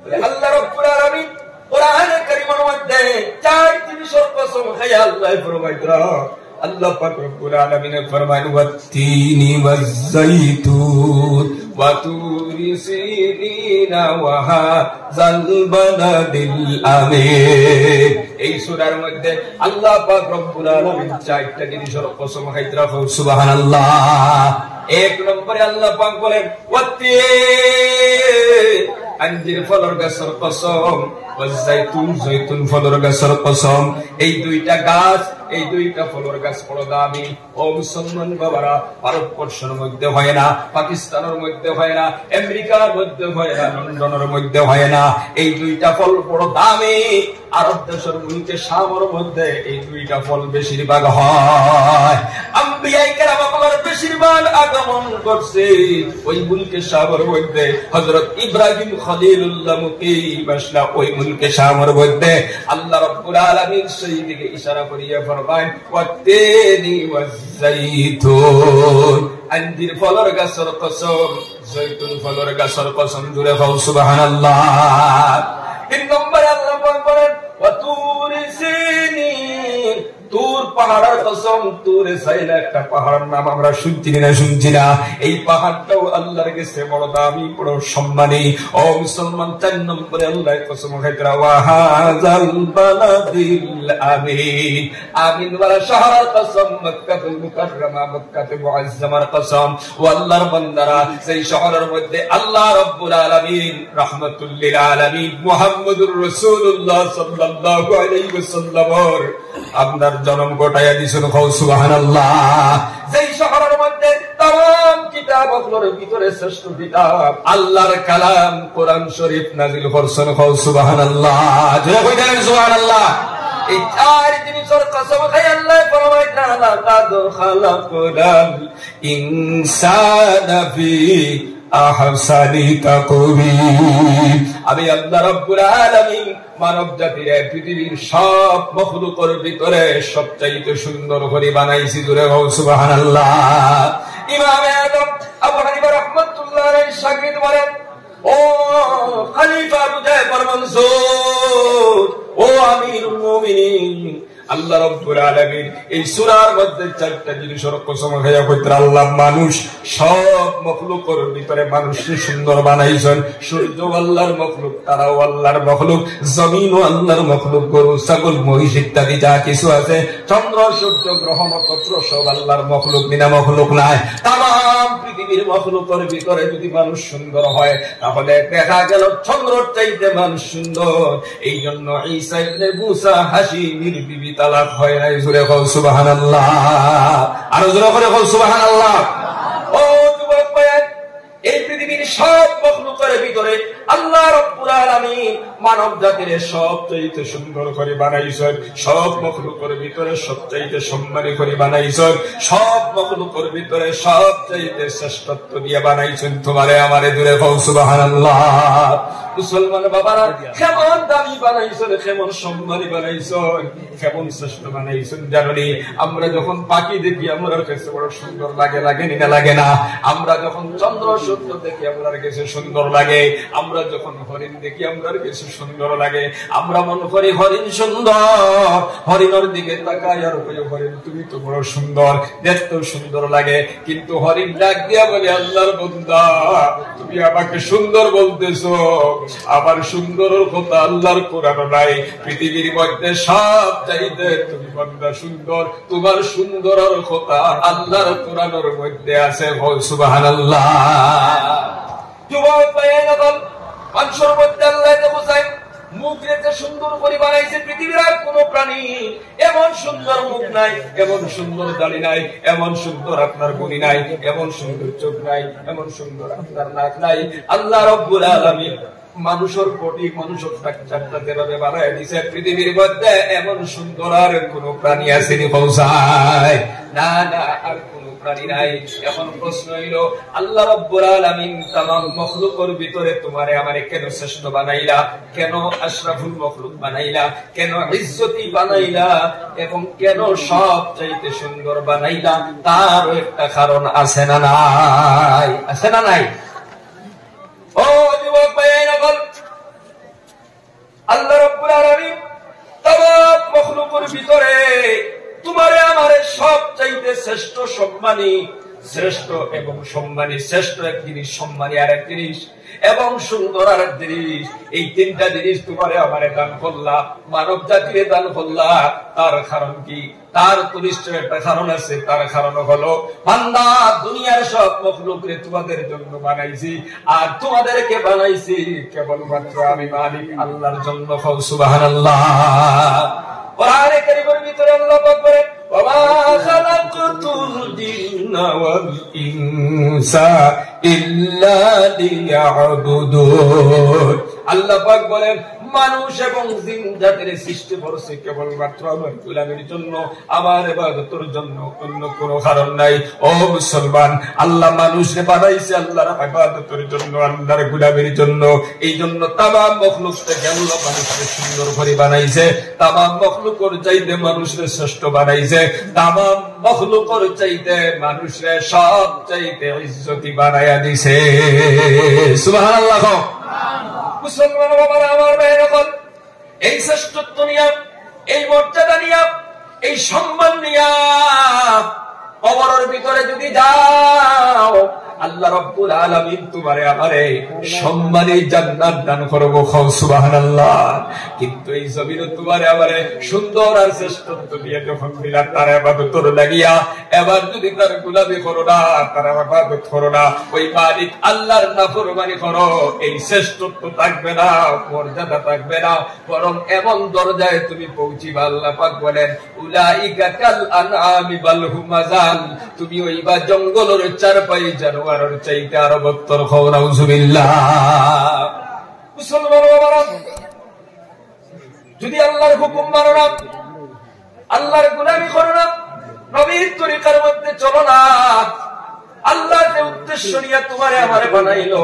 আল্লাহ রাব্বুল আলামিন কোরআনে কারীমের মধ্যে চার জিনিসের কসম খাইয়া আল্লাহ ফরমাইতরা আল্লাহ পাক রব্বুল আলামিন ফরমায় ওয়াত-তিনি ওয়াজ-যাইতুন ওয়া তুরি সিনিনা ওয়া হাযাল বালাদিল আমিন। এই সূরার মধ্যে আল্লাহ পাক রব্বুল আলামিন চারটা জিনিসের কসম খাইতরা সুবহানাল্লাহ। এক নম্বরে আল্লাহ পাক বলেন ওয়াত-তিন আঞ্জির ফলের গাছের কসম, ওয়াজ-যাইতুন জৈতুন ফলের গাছের কসম। এই দুইটা গাছ, এই দুইটা ফলের গাছ বড় দামি। ও মুসলমান বাবারা, ভারতবর্ষের মধ্যে হয় না, পাকিস্তানের মধ্যে হয় না, আমেরিকার মধ্যে হয় না, লন্ডনের মধ্যে হয় না। এই দুইটা ফল বড় দামি। আরব দেশের মুলকে শামের মধ্যে এই দুইটা ফল বেশিরভাগ হয়। আম্বিয়ায়ে কেরামের বেশিরভাগ আগমন করছে ওই মুলকে শামের মধ্যে। হযরত ইব্রাহিম খলিলুল্লাহ মুকিম আসলা ওই মুলকে শামের মধ্যে। আল্লাহ রাব্বুল আলামিন সেই দিকে ইশারা করিয়া ফরমায় ওয়াত-তিনি ওয়াজ-যাইতুন আঞ্জির ফলের গাছের কসম, জৈতুন ফলের গাছের কসম। জুড়ে খাও সুবহানাল্লাহ। তিন নম্বরে আল্লাহ পাক বলেন ওয়া তুরি সিনিন তুর পাহাড়ের কসম। তুরে সাইনা একটা পাহাড়ের নাম আমরা শুনছি না। এই পাহাড়টাও আল্লাহর কাছে বড় দামি, বড় সম্মানী। ও মুসলমান, 4 নম্বরে আল্লাহর কসম খাইতরা ওয়া হাযাল বালাদিল আমিন আমিন ওয়ালা শহরের কসম, মক্কাতুল মুকাররমা মক্কাতুল মুআজ্জামার কসম। ও আল্লাহর বান্দারা, সেই শহরের মধ্যে আল্লাহ রাব্বুল আলামিন রাহমাতুল লিল আলামিন মুহাম্মদুর রাসূলুল্লাহ সাল্লাল্লাহু আলাইহি ওয়াসাল্লামের আপনার জন্ম ঘটাইয়া দিয়েছেন। সুবহানাল্লাহ। যেই শহরের মধ্যে तमाम কিতাবগুলোর ভিতরে শ্রেষ্ঠ কিতাব আল্লাহর কালাম কোরআন শরীফ নাযিল করছেন। সুবহানাল্লাহ। জোরে কইতেন সুবহানাল্লাহ। এই চার জিনিসের কসম খাই আল্লাহ ফরমাইলেন লাকাদ খালাকনাল ইনসানা ফি আহসানি তাকওয়িম। আমি আল্লাহ রাব্বুল আলামিন মানব জাতির পৃথিবীর সব মখলুকের ভিতরে সবচাইতে সুন্দর করে বানাইছি। জোরে বল সুবহানাল্লাহ। ইমাম আযম আবু হানিফা রাহমাতুল্লাহ আলাইহি শাগিদ বলেন ও খলিফা বুঝায় মনসুর, ও আমিরুল মুমিনিন, আল্লাহ রাব্বুল আলামিন এই সূরার মধ্যে চারটা জিনিসের কসম খাইয়া কইতেন আল্লাহ মানুষ সব মখলুকের ভিতরে মানুষকে সুন্দর বানাইছেন। সূর্য আল্লাহর মখলুক, তারাও আল্লাহর মখলুক, জমিনও আল্লাহর মখলুক, গরু ছাগল মহিষ ইত্যাদি যা কিছু আছে, চন্দ্র সূর্য গ্রহ নক্ষত্র সব আল্লাহর মখলুক, বিনা মখলুক নাই। তামাম পৃথিবীর মখলুকের ভিতরে যদি মানুষ সুন্দর হয় তাহলে দেখা গেল চন্দ্রের চাইতে মানুষ সুন্দর। এই জন্য ঈসা ইবনে মুসা হাশিমির বিবি তালাক হয় নাই। জোরে বল সুবহানাল্লাহ। আর জোরে করে বল সুবহানাল্লাহ। ও যুবক ভাই, এই পৃথিবীর সব মখলুকের ভিতরে আল্লাহ রাব্বুল আলামিন মানব জাতির সবচাইতে সুন্দর করে বানাইছেন। সব মখলুকের ভিতরে সবচাইতে সম্মানী করে বানাইছেন। সব মখলুকের ভিতরে সবচাইতে শ্রেষ্ঠত্ব দিয়ে বানাইছেন তোমারে আমারে। জোরে বল সুবহানাল্লাহ। মুসলমান বাবারা, কেমন দামি বানাইছেন, কেমন সম্মানী বানাইছেন, কেমন শ্রেষ্ঠ বানাইছেন জানি। আমরা যখন পাখি দেখি আমার কাছে বড় সুন্দর লাগে, লাগে না? আমরা যখন চন্দ্র সূর্য দেখি আমার কাছে সুন্দর লাগে। আমরা যখন হরিণ দেখি আমার কাছে সুন্দর লাগে। আমরা মনে করি হরিণ সুন্দর, হরিণের দিকে তাকাই আর হরিণ তুমি তো বড় সুন্দর, দেখতেও সুন্দর লাগে। কিন্তু হরিণ ডাক দিয়া বলে আল্লাহর বান্দা তুমি আমাকে সুন্দর বলতেছো, আমার সুন্দরের কথা আল্লাহর কোরআন নাই। পৃথিবীর মধ্যে সব চাইতে তুমি বান্দা সুন্দর, তোমার সুন্দরের কথা আল্লাহর কোরআনের মধ্যে আছে। বল সুবহানাল্লাহ। যুবক ভাইয়েরা, মানুষের মধ্যে আল্লাহ বোঝায় মুখ রেখে সুন্দর করে বানাইছে। পৃথিবীর আর কোন প্রাণী এমন সুন্দর মুখ নাই, এমন সুন্দর দাড়ি নাই, এমন সুন্দর আপনার গুণী নাই, এমন সুন্দর চোখ নাই, এমন সুন্দর আপনার নাক নাই। আল্লাহ রাব্বুল আলামিন মানুষের কোটি মানুষের স্ট্রাকচারটা যেভাবে বানায় দিছে, পৃথিবীর মধ্যে এমন সুন্দর আর কোন প্রাণী আসেনি পৌঁছায় না, না আর কোন প্রাণী নাই। এখন প্রশ্ন হইল আল্লাহ রাব্বুল আলামিন तमाम মখলুকের ভিতরে তোমারে আমারে কেন শ্রেষ্ঠ বানাইলা, কেন আশরাফুল মখলুক বানাইলা, কেন ইজ্জতি বানাইলা এবং কেন সব চাইতে সুন্দর বানাইলা? তার একটা কারণ আছে না নাই? আছে না নাই? ও যুবক ভাইরা, ভিতরে তোমারে আমারে সব চাইতে শ্রেষ্ঠ সম্মানী, শ্রেষ্ঠ এবং সম্মানী, শ্রেষ্ঠ এক জিনিস, সম্মানী আর এক জিনিস, এবং সুন্দর আর এক জিনিস। এই তিনটা জিনিস তোমারে আমারে দান করলা, মানব জাতিরে দান করলা। তার কারণ কি? তার তো নিশ্চয় একটা কারণ আছে। তার কারণ হলো, বান্দা দুনিয়ার সব মখলুকরে তোমাদের জন্য বানাইছি, আর তোমাদেরকে বানাইছি কেবলমাত্র আমি মালিক আল্লাহর জন্য। সুবহানাল্লাহ। কোরআনে কারীমের ভিতরে আল্লাহ পাক বলেন, ওয়া খালাকতুল জিন্না ওয়াল ইনসা ইল্লা লিয়াবুদুন। আল্লাহ পাক বলেন, মানুষ এবং জিন জাতির সৃষ্টি করেছে কেবলমাত্র আমার গোলামের জন্য, আমার ইবাদতের জন্য, অন্য কোনো কারণ নাই। ও মুসলমান, আল্লাহ মানুষকে বানাইছে আল্লাহর ইবাদতের জন্য, আল্লাহর গোলামের জন্য। এই জন্য তামাম মখলুকটাকে আল্লাহ মানুষকে সুন্দর করে বানাইছে, তামাম মখলুকের চাইতে মানুষকে শ্রেষ্ঠ বানাইছে, তামাম মখলুকের চাইতে মানুষকে সব চাইতে ইজ্জতি বানাইয়া দিছে। সুবহানাল্লাহ। মুসলমান বাবারা, আমার ভাইরা, এই শ্রেষ্ঠত্ব নিয়া, এই মর্যাদা নিয়া, এই সম্মান নিয়া কবরের ভিতরে যদি যাও, আল্লাহ রাব্বুল আলামিন তোমারে আমারে সম্মানী জান্নাত দান করবো। সুবহানাল্লাহ। কিন্তু এই জমিনে তোমারে আমারে সুন্দর আর শ্রেষ্ঠত্ব দিয়ে যখন দিলা, তার ইবাদতের লাগিয়া, এবার যদি তার গোলামি করো না, তার ইবাদত করো না, ওই মালিক আল্লাহর নাফরমানি করো, এই শ্রেষ্ঠত্ব থাকবে না, মর্যাদা থাকবে না, বরং এমন দরজায় তুমি পৌঁছিবা। আল্লাহ পাক বলেন, উলাইকা কাল আনআমি বাল হুম আযাল। তুমি ওইবা জঙ্গলের চারপাই জানোয়ারের চাইতে আরো বত্তর হও। নাউযুবিল্লাহ। মুসলমান বাবারা, যদি আল্লাহর হুকুম মানো না, আল্লাহর গোলামি করো না, নবীর তরিকার মধ্যে চলো না, আল্লাহ যে উদ্দেশ্য নিয়ে তোমারে আমারে বানাইলো,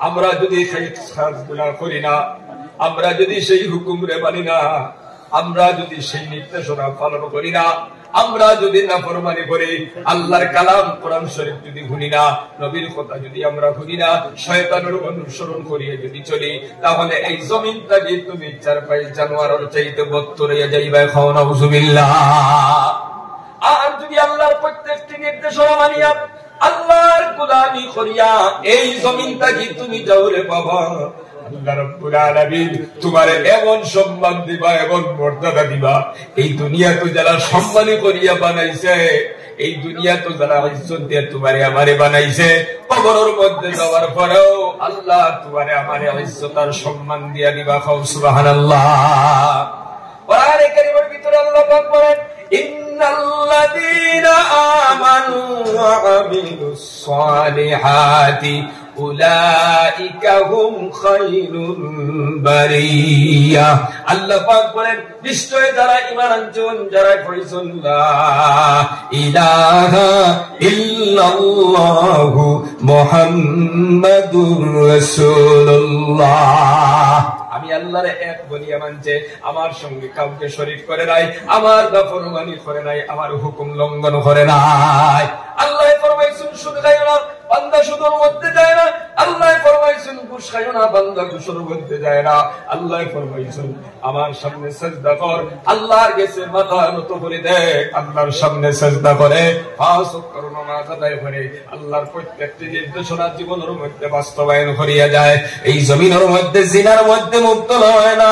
আমরা যদি সেই কাজগুলা করি না, আমরা যদি সেই হুকুম রে মানি না, আমরা যদি সেই নির্দেশনা পালন করি না, আমরা যদি নাফরমানি করি, আল্লাহর কালাম কোরআন শরীফ যদি শুনি না, নবীর কথা যদি আমরা শুনি না, শয়তানের অনুসরণ করিয়ে যদি চলি, তাহলে এই জমিনটা যে তুমি চারপাই জানোয়ারের চাইতে বত্তর হয়ে যাইবা। নাউযুবিল্লাহ। আর যদি আল্লাহর প্রত্যেকটি নির্দেশনা মানিয়া, আল্লাহর গোলামি করিয়া এই জমিনটা কি তুমি যাও রে বাবা, আল্লাহ রাব্বুল আলামিন তোমারে এমন সম্মান দিবা, এমন মর্যাদা দিবা। এই দুনিয়া তো যারা সম্মানী করিয়া বানাইছে, এই দুনিয়া তো যারা ইজ্জত দিয়ে তোমারে আমারে বানাইছে, কবরের মধ্যে যাওয়ার পরেও আল্লাহ তোমারে আমারে ইজ্জত আর সম্মান দিয়া দিবা। সুবহানাল্লাহ। কোরআনে কারীমের ভিতরে আল্লাহ পাক বলেন, ইন্নাল্লাযীনা আমানু ওয়া আমিলুস সালিহাতি উলাইকা হুম খায়রুল বারিয়া। আল্লাহ পাক বলেন, নিশ্চয় যারা ঈমান আনছেন, যারা করেছেন লা ইলাহা ইল্লাল্লাহু মুহাম্মাদুর রাসূলুল্লাহ। আমি আল্লাহরে এক বলিয়া মানছে, আমার সঙ্গে কাউকে শরীক করে নাই, আমার নাফরমানি করে নাই, আমার হুকুম লঙ্ঘন করে নাই। আল্লাহ ফরমাইছেন, সুদ খাইও না, বান্দা সুদের মধ্যে যায় না। আল্লাহ ফরমাইছেন, ঘুষ খাইও না, বান্দা ঘুষের মধ্যে যায় না। আল্লাহ ফরমাইছেন, আমার সামনে সিজদা কর, আল্লাহর কাছে মাথা নত করে দে, আল্লাহর সামনে সিজদা করে, পাঁচ ওয়াক্ত নামাজ আদায় করে, আল্লাহর প্রত্যেকটি নির্দেশনা জীবনের মধ্যে বাস্তবায়ন করিয়া যায়। এই জমিনের মধ্যে জিনার মধ্যে মুক্তলা হয় না,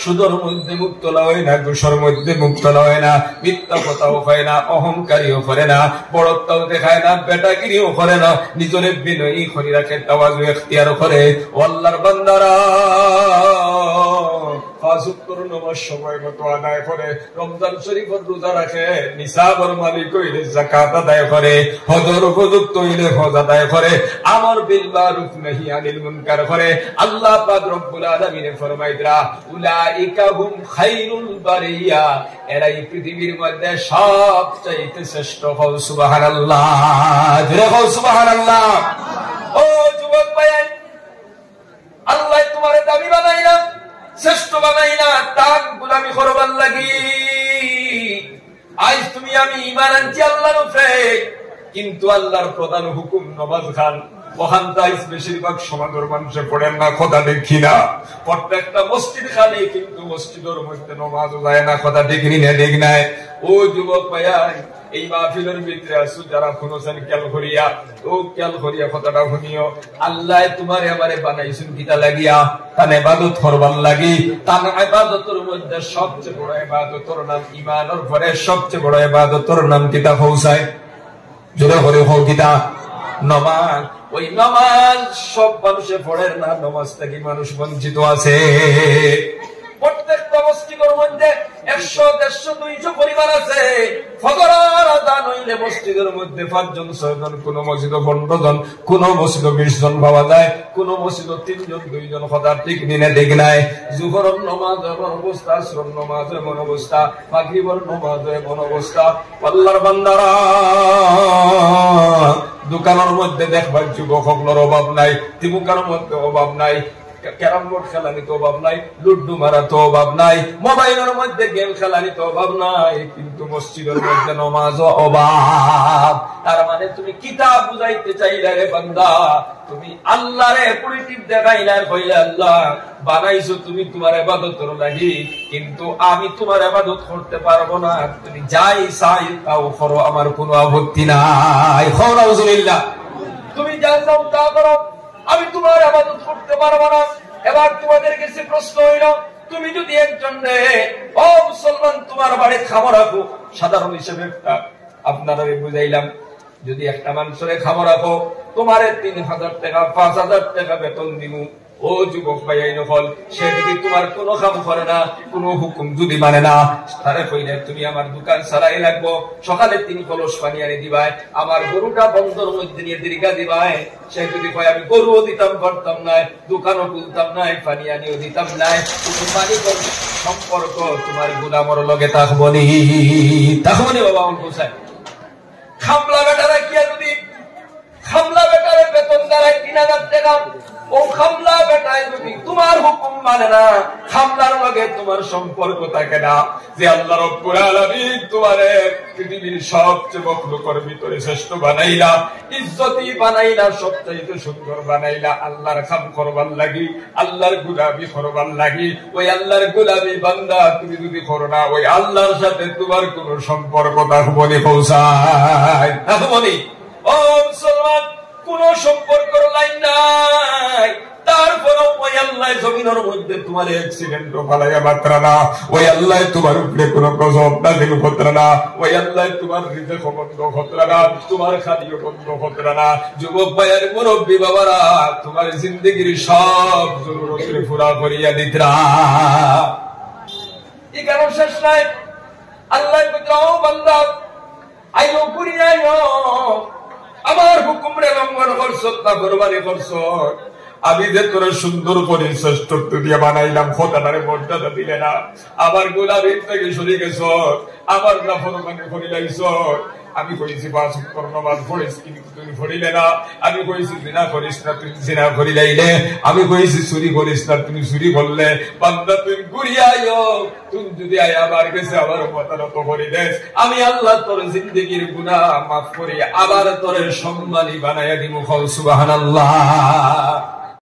সুদের মধ্যে মুক্তলা হয় না, ঘুষের মধ্যে মুক্তলা হয় না, মিথ্যা কথাও হয় না, অহংকারীও করে না, বড়ত্বও দেখায় না, বেটাগিরিও করে না, নিজরে বিনয়ী করে রাখে, তাওয়াজু ইখতিয়ার করে। ও আল্লাহর বান্দারা, পাঁচ ওয়াক্ত নামাজ সময় মতো আদায় করে, রমজান শরীফের রোজা রাখে, নিসাবের মালিক হইলে যাকাত আদায় করে, হজের উপযুক্ত হইলে হজ আদায় করে, আমর বিল মারুফ নাহি আনিল মুনকার করে। আল্লাহ পাক রব্বুল আলামিন ফরমাইতরা, উলাইকা হুম খায়রুল বারিয়া, এরাই পৃথিবীর মধ্যে সবচাইতে শ্রেষ্ঠ। হও সুবহানাল্লাহ। জোরে হও সুবহানাল্লাহ। ও যুবক ভাই, আল্লাহ তোমারে দামি বানাই না, শ্রেষ্ঠ বানাই না, তার গোলামি করবার লাগি। আজ তুমি আমি ঈমান আনছি আল্লাহর উপরে, কিন্তু আল্লাহর প্রধান হুকুম নামাজ খান, ওখান তাই বেশিরভাগ সমাজের মানুষে পড়েন না, কথা দেখি না। প্রত্যেকটা মসজিদ খালি, কিন্তু মসজিদের মধ্যে নামাজও যায় না, কথা দেখিনি না, দেখ নাই। ও যুবক ভাইয়া, এই মাহফিলের ভিতরে আছো যারা শুনছেন খেয়াল করিয়া, ও খেয়াল করিয়া কথাটা শুনিও। আল্লাহ তোমারে আমারে বানাইছেন কিতা লাগিয়া? তার ইবাদত করবার লাগি। তার ইবাদতের মধ্যে সবচেয়ে বড় ইবাদতের নাম ঈমানের পরে সবচেয়ে বড় ইবাদতের নাম কিতা হউসায়? জোরে করে হোক কিতা? নামাজ। ওই নামাজ সব মানুষে পড়ে না, নামাজ থেকে মানুষ বঞ্চিত আছে। প্রত্যেকটা মসজিদের মধ্যে 100, 150, 200 পরিবার আছে। ফজরের আযান হইলে মসজিদের মধ্যে 5 জন 6 জন, কোন মসজিদে 15 জন, কোন মসজিদে 20 জন পাওয়া যায়, কোন মসজিদে 3 জন 2 জন, কথা ঠিক নিনে দেখ নাই। জোহরের নামাজ এমন অবস্থা, আসরের নামাজ এমন অবস্থা, মাগরিবের নামাজ এমন অবস্থা। আল্লাহর বান্দারা, দোকানের মধ্যে দেখবার যুবকগুলোর অভাব নাই, তিমুকার মধ্যে অভাব নাই, ক্যারাম বোর্ড খেলানি তো অভাব নাই, লুড্ডু মারা তো অভাব নাই, মোবাইলের মধ্যে গেম খেলানি তো অভাব নাই, কিন্তু মসজিদের মধ্যে নামাজও অভাব। তার মানে তুমি কিতাব বুঝাইতে চাইলে রে বান্দা, তুমি আল্লাহরে পরিচিত দেখাইলা, কইলা আল্লাহ বানাইছো তুমি তোমার ইবাদতের লাগি, কিন্তু আমি তোমার ইবাদত করতে পারবো না, তুমি যাই চাই তাও করো, আমার কোনো আপত্তি নাই। আলহামদুলিল্লাহ, তুমি যা চাও তা করো, আমি তোমার ইবাদত করতে পারবো না। এবার তোমাদের কাছে প্রশ্ন হইল, তুমি যদি একজন ও মুসলমান তোমার বাড়ি খাবার রাখো, সাধারণ হিসেবে আপনারা বুঝাইলাম, যদি একটা মানুষের খাবার রাখো, তোমার 3000 টাকা 5000 টাকা বেতন দিব। ও যুবক ভাই নকল, সে যদি তোমার কোনো কাম করে না, কোনো হুকুম যদি মানে না, তারে কইলে তুমি আমার দোকান চালাই লাগবো, সকালে 3 কলস পানি আনি দিবাই, আমার গরুটা বন্ধর মধ্যে নিয়ে দীর্ঘা দিবাই। সে যদি কয় আমি গরুও দিতাম পারতাম নাই, দোকানও খুলতাম নাই, পানি আনিও দিতাম নাই, তুমি মালিক সম্পর্ক তোমার গুলামর লগে থাকবনি, থাকবনি বাবা। অল্প খামলা বেটারা কি যদি খামলা বেটারে বেতন দেয় 3000 টাকা, ও খামলা বেটায় যদি তোমার হুকুম মানে না, খামলার লগে তোমার সম্পর্ক থাকে না, যে আল্লাহ রাব্বুল আলামিন তোমারে পৃথিবীর সবচেয়ে মখলুকের ভিতরে শ্রেষ্ঠ বানাইলা, ইজ্জতি বানাইলা, সবচাইতে সুন্দর বানাইলা, আল্লাহর কাম করবার লাগি, আল্লাহর গোলামি করবার লাগি, ওই আল্লাহর গোলামি বান্দা তুমি যদি করো না, ওই আল্লাহর সাথে তোমার কোন সম্পর্ক থাকবনি, পৌঁছায় থাকবনি। ও মুসলমান, কোন সম্পর্ক লাইন নাই, তারপরও ওই আল্লাহ জমিনের মধ্যে তোমার অ্যাক্সিডেন্ট ফালাইয়া মাত্রা না, ওই আল্লাহ তোমার উপরে কোন গজব নাযিল করতে না, ওই আল্লাহ তোমার রিজিক বন্ধ করতে না, তোমার খাদিও বন্ধ করতে না। যুবক ভাইয়ের মুরব্বী বাবারা, তোমার জিন্দেগির সব জরুরতের পুরা করিয়া দিতরা। এই কারণ শেষ নাই, আল্লাহ বলছো বান্দা আইও করিয়া আমার হুকুম রে লঙ্ঘন করছ, না কোরবানি করছ, আমি যে তোর সুন্দর করে শ্রেষ্ঠত্ব দিয়ে বানাইলাম, খোদাটারে মর্যাদা দিলে না, আমার গোলামীর থেকে সরে গেছ, আমার নাফরমানি করে লাইছ। আমি কইছি 5 ওয়াক্ত নামাজ পড়িস, কিন্তু তুমি পড়িলে না। আমি কইছি জিনা করিস না, তুমি জিনা করিলাইলে। আমি কইছি চুরি করিস না, তুমি চুরি করলে। বান্দা তুমি ঘুরিয়া আইও, তুমি যদি আয় আমার কাছে আবার মতানত করি দেস, আমি আল্লাহ তোর জিন্দেগির গুনাহ মাফ করি, আবার তোর সম্মানী বানাইয়া দিমু। সুবহানাল্লাহ।